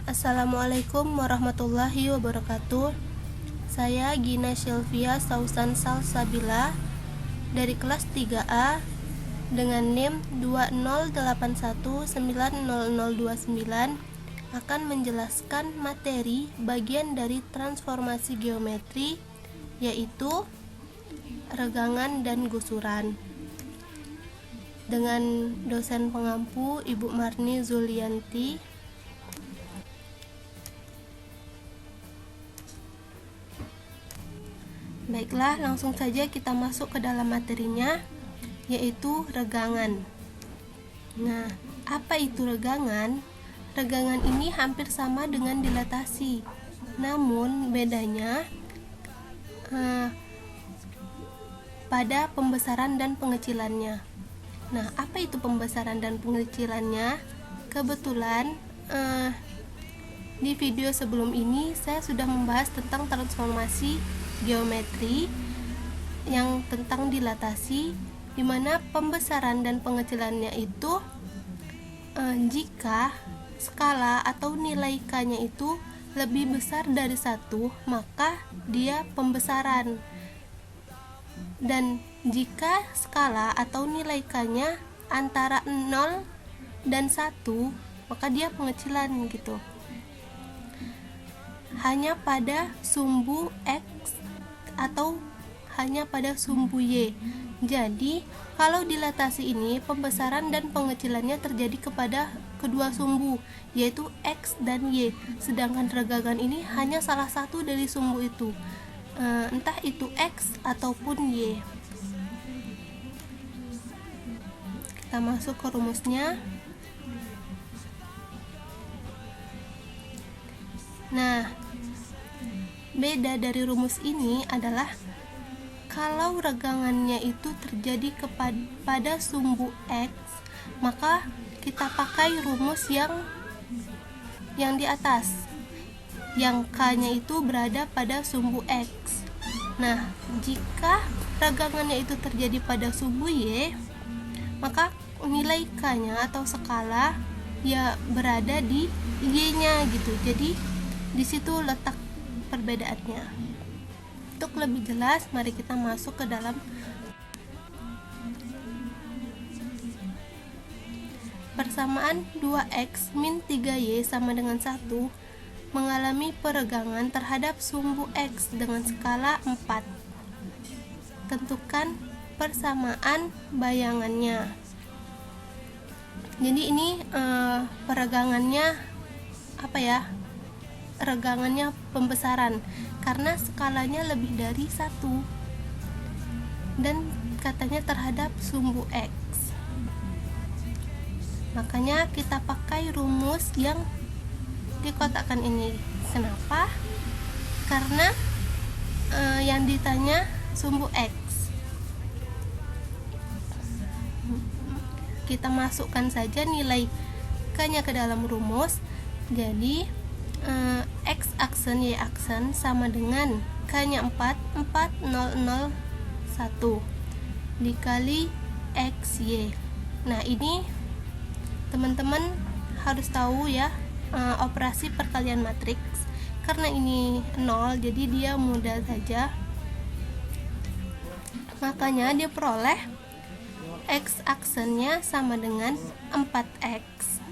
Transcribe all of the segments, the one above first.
Assalamualaikum warahmatullahi wabarakatuh. Saya Gina Sylvia Sausan Salsabila dari kelas 3A dengan NIM 208190029 akan menjelaskan materi bagian dari transformasi geometri, yaitu regangan dan gusuran, dengan dosen pengampu Ibu Marni Zulianti. Baiklah, langsung saja kita masuk ke dalam materinya, yaitu regangan. Nah, apa itu regangan? Regangan ini hampir sama dengan dilatasi, namun bedanya pada pembesaran dan pengecilannya. Nah, apa itu pembesaran dan pengecilannya? Kebetulan di video sebelum ini saya sudah membahas tentang transformasi geometri yang tentang dilatasi, di mana pembesaran dan pengecilannya itu jika skala atau nilai K-nya itu lebih besar dari 1, maka dia pembesaran. Dan jika skala atau nilai K-nya antara 0 dan 1, maka dia pengecilan gitu. Hanya pada sumbu X atau hanya pada sumbu Y. Jadi, kalau dilatasi ini pembesaran dan pengecilannya terjadi kepada kedua sumbu, yaitu X dan Y. Sedangkan regangan ini hanya salah satu dari sumbu itu, entah itu X ataupun Y. Kita masuk ke rumusnya. Nah, beda dari rumus ini adalah kalau regangannya itu terjadi pada sumbu X, maka kita pakai rumus yang di atas, yang K-nya itu berada pada sumbu X. Nah, jika regangannya itu terjadi pada sumbu Y, maka nilai K-nya atau skala ya berada di Y-nya gitu. Jadi di situ letak perbedaannya. Untuk lebih jelas, mari kita masuk ke dalam persamaan 2x min 3y sama dengan 1 mengalami peregangan terhadap sumbu x dengan skala 4. Tentukan persamaan bayangannya. Jadi ini peregangannya apa ya? Regangannya pembesaran karena skalanya lebih dari 1 dan katanya terhadap sumbu X. Makanya kita pakai rumus yang dikotakkan ini. Kenapa? Karena yang ditanya sumbu X. Kita masukkan saja nilai K-nya ke dalam rumus. Jadi X aksen Y aksen sama dengan K-nya 4,4001 dikali XY. Nah, ini teman-teman harus tahu ya, operasi perkalian matriks. Karena ini 0, jadi dia mudah saja. Makanya dia peroleh X aksennya sama dengan 4X.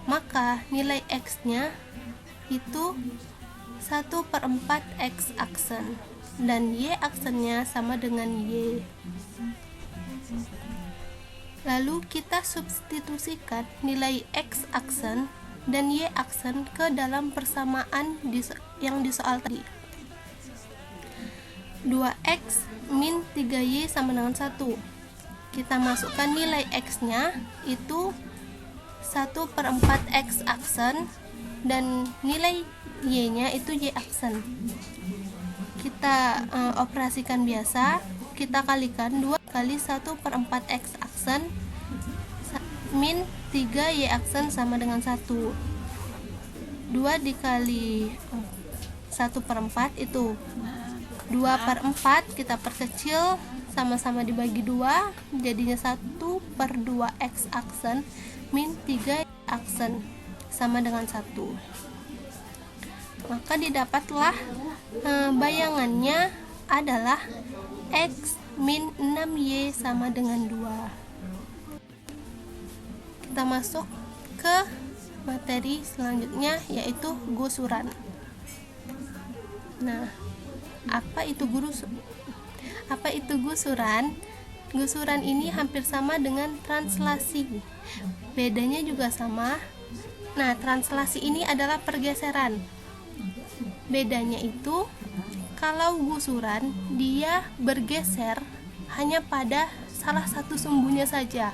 Maka nilai X-nya itu 1/4 X aksen dan Y aksennya sama dengan Y. Lalu kita substitusikan nilai X aksen dan Y aksen ke dalam persamaan yang di soal tadi. 2X min 3Y sama dengan 1. Kita masukkan nilai X-nya itu 1/4 X aksen dan nilai Y-nya itu Y aksen. Kita operasikan biasa, kita kalikan 2 kali 1/4 X aksen min 3 Y aksen sama dengan 1. 2 dikali 1/4 itu 2/4, kita perkecil, sama-sama dibagi 2, jadinya 1/2 X aksen min 3 aksen. sama dengan 1. Maka didapatlah bayangannya adalah X min 6Y sama dengan 2. Kita masuk ke materi selanjutnya, yaitu gusuran. Nah, apa itu gusuran? Gusuran ini hampir sama dengan translasi. Bedanya juga sama. Nah, translasi ini adalah pergeseran. Bedanya itu, kalau gusuran dia bergeser hanya pada salah satu sumbunya saja,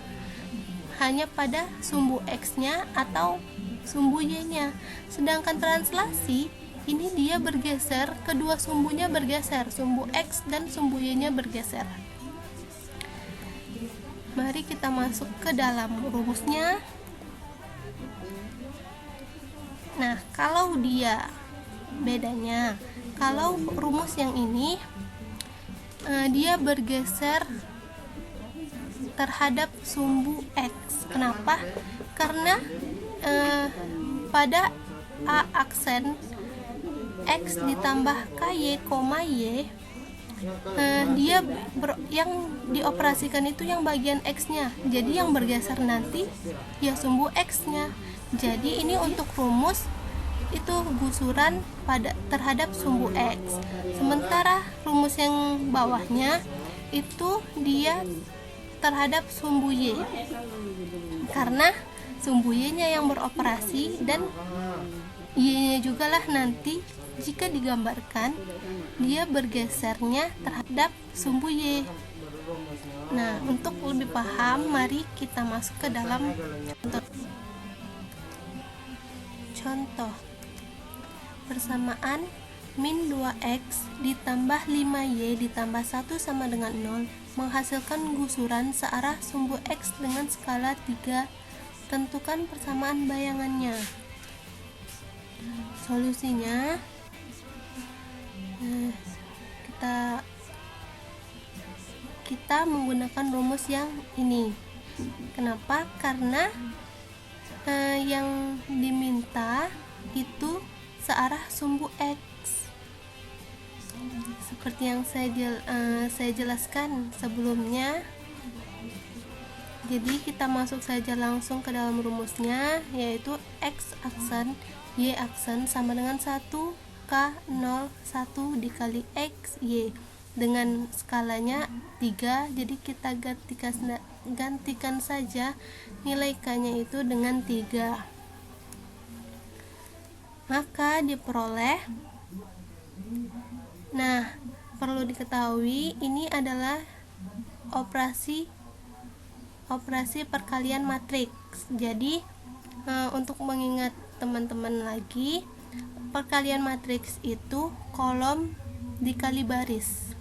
hanya pada sumbu X-nya atau sumbu Y-nya. Sedangkan translasi ini dia bergeser, kedua sumbunya bergeser, sumbu X dan sumbu Y-nya bergeser. Mari kita masuk ke dalam rumusnya. Nah, kalau dia bedanya, kalau rumus yang ini dia bergeser terhadap sumbu X. Kenapa? Karena pada A aksen X ditambah KY, Y, dia yang dioperasikan itu yang bagian X-nya. Jadi yang bergeser nanti ya sumbu X-nya. Jadi ini untuk rumus itu gusuran terhadap sumbu X. Sementara rumus yang bawahnya itu dia terhadap sumbu Y, karena sumbu Y-nya yang beroperasi dan Y-nya juga lah nanti jika digambarkan dia bergesernya terhadap sumbu Y. Nah, untuk lebih paham, mari kita masuk ke dalam contoh. Persamaan min 2x ditambah 5y ditambah 1 sama dengan 0 menghasilkan gusuran searah sumbu x dengan skala 3. Tentukan persamaan bayangannya. Solusinya kita menggunakan rumus yang ini. Kenapa? Karena yang diminta itu searah sumbu X, seperti yang saya jelaskan sebelumnya. Jadi kita masuk saja langsung ke dalam rumusnya, yaitu X aksen Y aksen sama dengan 1K01 dikali X Y dengan skalanya 3. Jadi kita gantikan saja nilai K-nya itu dengan 3. Maka diperoleh, nah perlu diketahui ini adalah operasi perkalian matriks. Jadi untuk mengingat teman-teman lagi, perkalian matriks itu kolom dikali baris,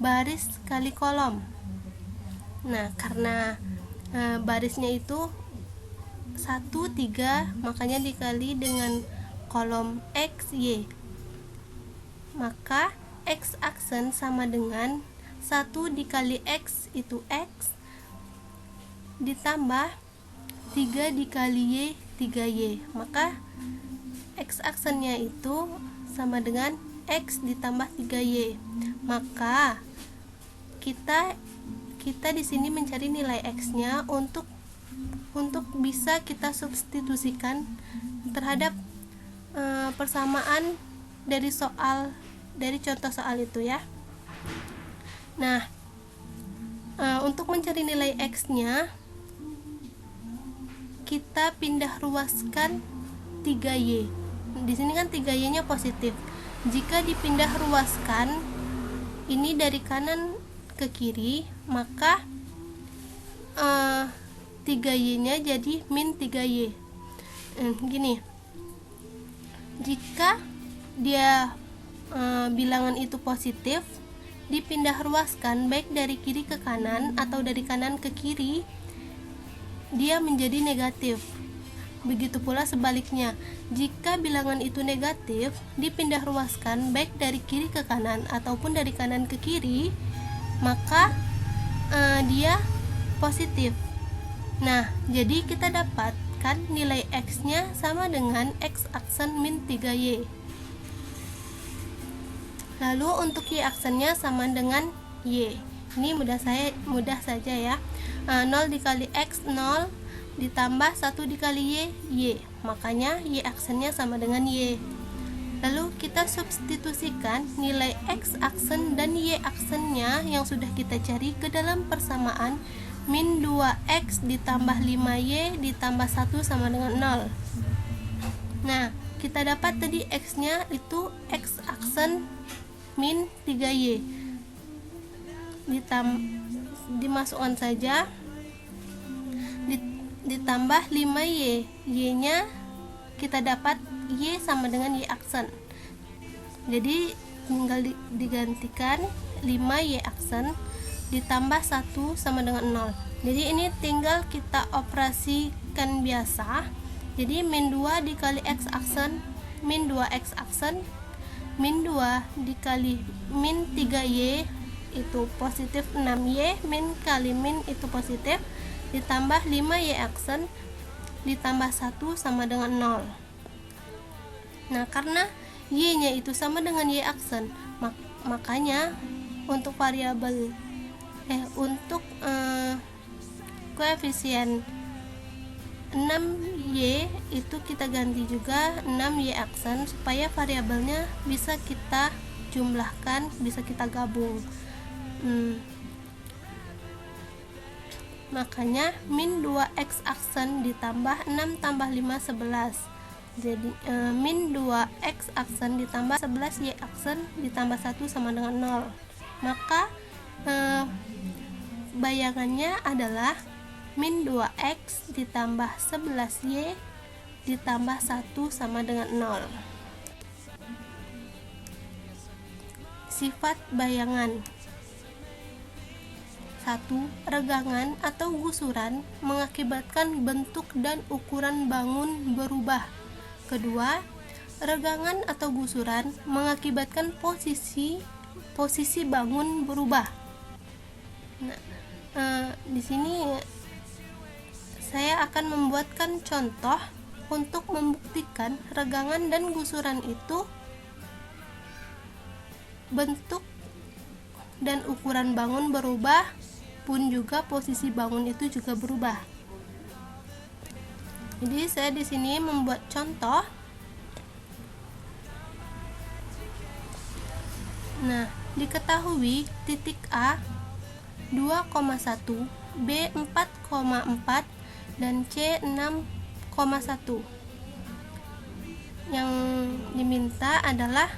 baris kali kolom. Nah, karena barisnya itu 1, 3, makanya dikali dengan kolom X, Y. Maka X aksen sama dengan 1 dikali X itu X ditambah 3 dikali Y, 3Y. Maka X aksennya itu sama dengan X ditambah 3Y. Maka kita di sini mencari nilai X-nya untuk bisa kita substitusikan terhadap persamaan dari contoh soal itu ya. Nah, untuk mencari nilai X-nya kita pindah ruaskan 3Y. Di sini kan 3Y-nya positif. Jika dipindah ruaskan ini dari kanan ke kiri, maka 3Y-nya jadi min 3Y. Gini, jika dia bilangan itu positif, dipindah ruaskan baik dari kiri ke kanan atau dari kanan ke kiri, dia menjadi negatif. Begitu pula sebaliknya, jika bilangan itu negatif, dipindah ruaskan baik dari kiri ke kanan ataupun dari kanan ke kiri, maka dia positif. Nah, jadi kita dapat mendapatkan nilai X-nya sama dengan X aksen min 3Y. Lalu untuk Y aksennya sama dengan Y. Ini mudah saja ya. 0 dikali X 0 ditambah 1 dikali Y. Makanya Y aksennya sama dengan Y. Lalu kita substitusikan nilai X aksen dan Y aksennya yang sudah kita cari ke dalam persamaan min 2X ditambah 5Y ditambah 1 sama dengan 0. Nah, kita dapat tadi X nya itu X aksen min 3Y. Dimasukkan saja, ditambah 5Y. Y nya kita dapat Y sama dengan Y aksen, jadi tinggal digantikan 5Y aksen ditambah 1 sama dengan 0. Jadi ini tinggal kita operasikan biasa. Jadi min 2 dikali X aksen min 2X aksen min 2 dikali min 3Y itu positif 6Y, min kali min itu positif, ditambah 5Y aksen ditambah 1 sama dengan 0. Nah, karena Y nya itu sama dengan Y aksen, makanya untuk variabel koefisien 6Y itu kita ganti juga 6Y aksen supaya variabelnya bisa kita jumlahkan, bisa kita gabung. Makanya min 2X aksen ditambah 6 tambah 5 11. Jadi min 2X aksen ditambah 11Y aksen ditambah 1 sama dengan 0. Maka bayangannya adalah min 2X ditambah 11Y ditambah 1 sama dengan 0. Sifat bayangan. 1. Regangan atau gusuran mengakibatkan bentuk dan ukuran bangun berubah. Kedua, regangan atau gusuran mengakibatkan posisi bangun berubah. Nah, di sini saya akan membuatkan contoh untuk membuktikan regangan dan gusuran itu bentuk dan ukuran bangun berubah, pun juga posisi bangun itu juga berubah. Jadi saya di sini membuat contoh. Nah, diketahui titik A 2,1, B 4,4 dan C 6,1. Yang diminta adalah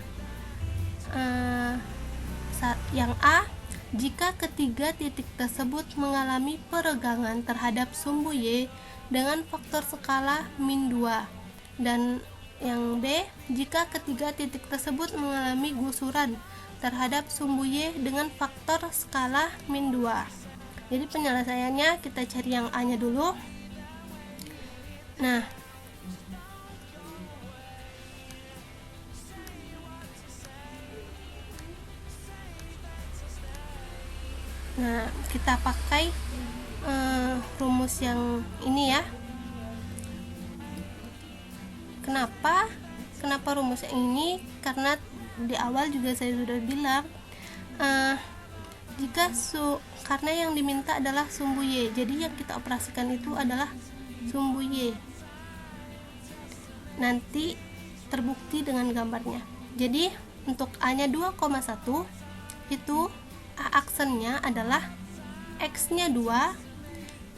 yang A, jika ketiga titik tersebut mengalami peregangan terhadap sumbu Y dengan faktor skala min 2, dan yang B, jika ketiga titik tersebut mengalami gusuran terhadap sumbu Y dengan faktor skala min 2. Jadi penyelesaiannya kita cari yang A nya dulu. Nah, kita pakai rumus yang ini ya. Kenapa rumus yang ini? Karena di awal juga saya sudah bilang karena yang diminta adalah sumbu Y, jadi yang kita operasikan itu adalah sumbu Y. Nanti terbukti dengan gambarnya. Jadi untuk A nya 2,1 itu A aksennya adalah X nya 2,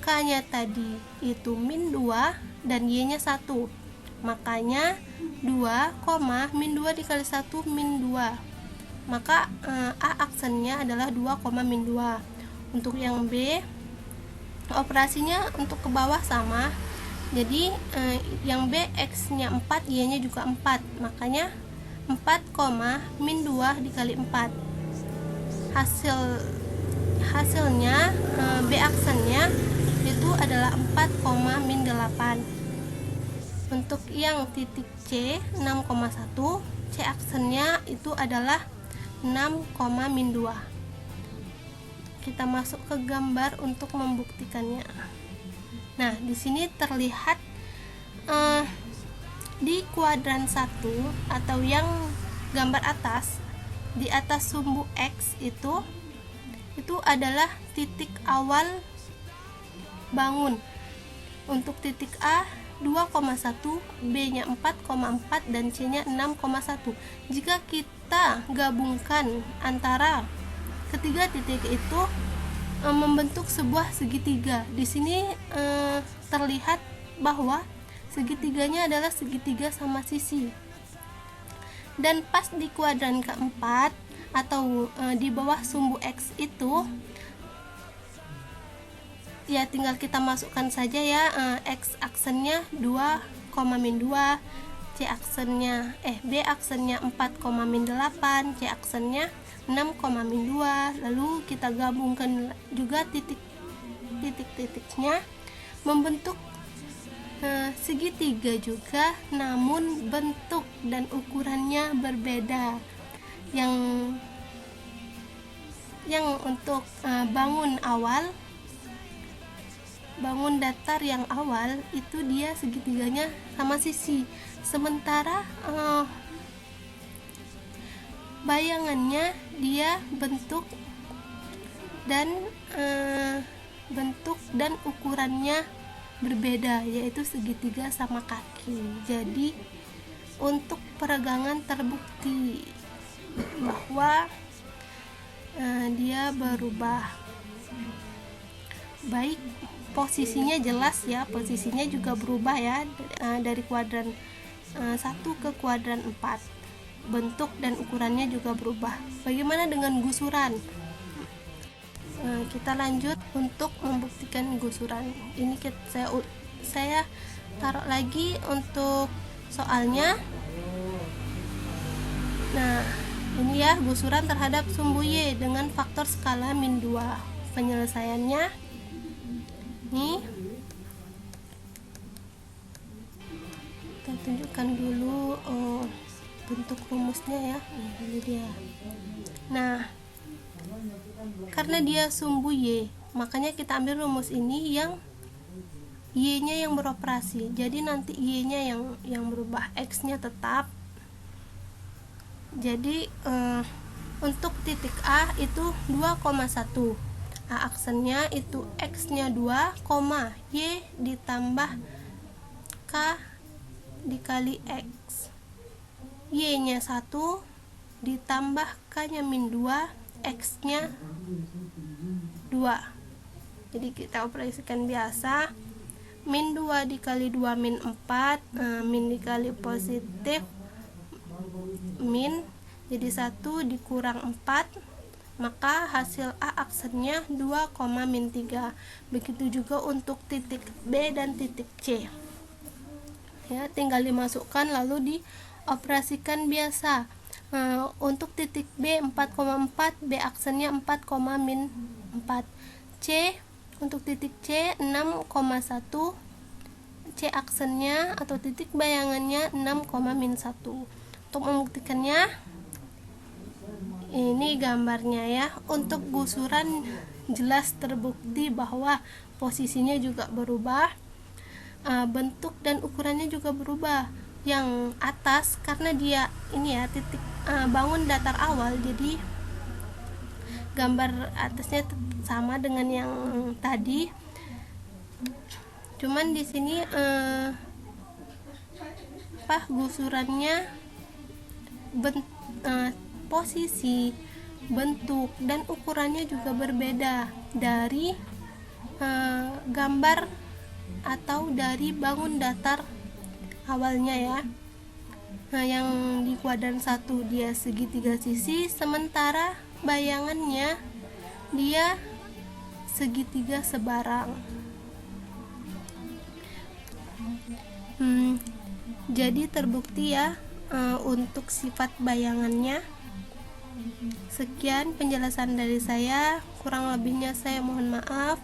K nya tadi itu min 2 dan Y nya 1. Makanya 2, min 2 dikali 1 min 2. Maka A aksennya adalah 2, min 2. Untuk yang B, operasinya untuk ke bawah sama. Jadi yang B X nya 4, Y nya juga 4. Makanya 4, min 2 dikali 4. Hasilnya B aksennya itu adalah 4, min 8. Untuk yang titik C 6,1, C aksennya itu adalah 6, min 2. Kita masuk ke gambar untuk membuktikannya. Nah, di sini terlihat di kuadran 1 atau yang gambar atas, di atas sumbu X itu adalah titik awal bangun. Untuk titik A 2,1, B-nya 4,4 dan C-nya 6,1. Jika kita gabungkan antara ketiga titik itu membentuk sebuah segitiga. Di sini terlihat bahwa segitiganya adalah segitiga sama sisi. Dan pas di kuadran keempat atau di bawah sumbu X itu ya tinggal kita masukkan saja ya, X aksennya 2, min 2, B aksennya 4, min 8, C aksennya 6, min 2. Lalu kita gabungkan juga titik-titiknya membentuk segitiga juga, namun bentuk dan ukurannya berbeda. Yang untuk bangun datar yang awal itu dia segitiganya sama sisi, sementara bayangannya dia bentuk dan ukurannya berbeda, yaitu segitiga sama kaki. Jadi untuk peregangan terbukti bahwa dia berubah. Baik, posisinya jelas ya, posisinya juga berubah ya, dari kuadran 1 ke kuadran 4. Bentuk dan ukurannya juga berubah. Bagaimana dengan gusuran? Kita lanjut untuk membuktikan gusuran. Ini saya taruh lagi untuk soalnya. Nah, ini ya gusuran terhadap sumbu Y dengan faktor skala min 2. Penyelesaiannya nih, kita tunjukkan dulu bentuk rumusnya ya. Ini dia. Nah, karena dia sumbu Y, makanya kita ambil rumus ini yang Y-nya yang beroperasi. Jadi nanti Y-nya yang berubah, X-nya tetap. Jadi untuk titik A itu 2,1. A aksennya itu X-nya 2, Y ditambah K dikali X. Y-nya 1 ditambah K-nya min 2, X-nya 2. Jadi kita operasikan biasa. Min 2 dikali 2 min 4, min dikali positif min, jadi 1 dikurang 4, maka hasil A aksennya 2, min 3. Begitu juga untuk titik B dan titik C ya, tinggal dimasukkan lalu dioperasikan biasa. Untuk titik B 4,4, B aksennya 4, min 4. Untuk titik C 6,1, C aksennya atau titik bayangannya 6, min 1. Untuk membuktikannya ini gambarnya ya. Untuk gusuran jelas terbukti bahwa posisinya juga berubah, bentuk dan ukurannya juga berubah. Yang atas karena dia ini ya titik bangun datar awal, jadi gambar atasnya sama dengan yang tadi, cuman di sini gusurannya posisi, bentuk dan ukurannya juga berbeda dari gambar atau dari bangun datar awalnya ya. Nah, yang di kuadran 1 dia segitiga sisi, sementara bayangannya dia segitiga sebarang. Jadi terbukti ya untuk sifat bayangannya. Sekian penjelasan dari saya, kurang lebihnya saya mohon maaf.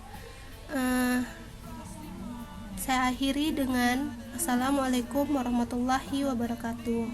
Saya akhiri dengan Assalamualaikum warahmatullahi wabarakatuh.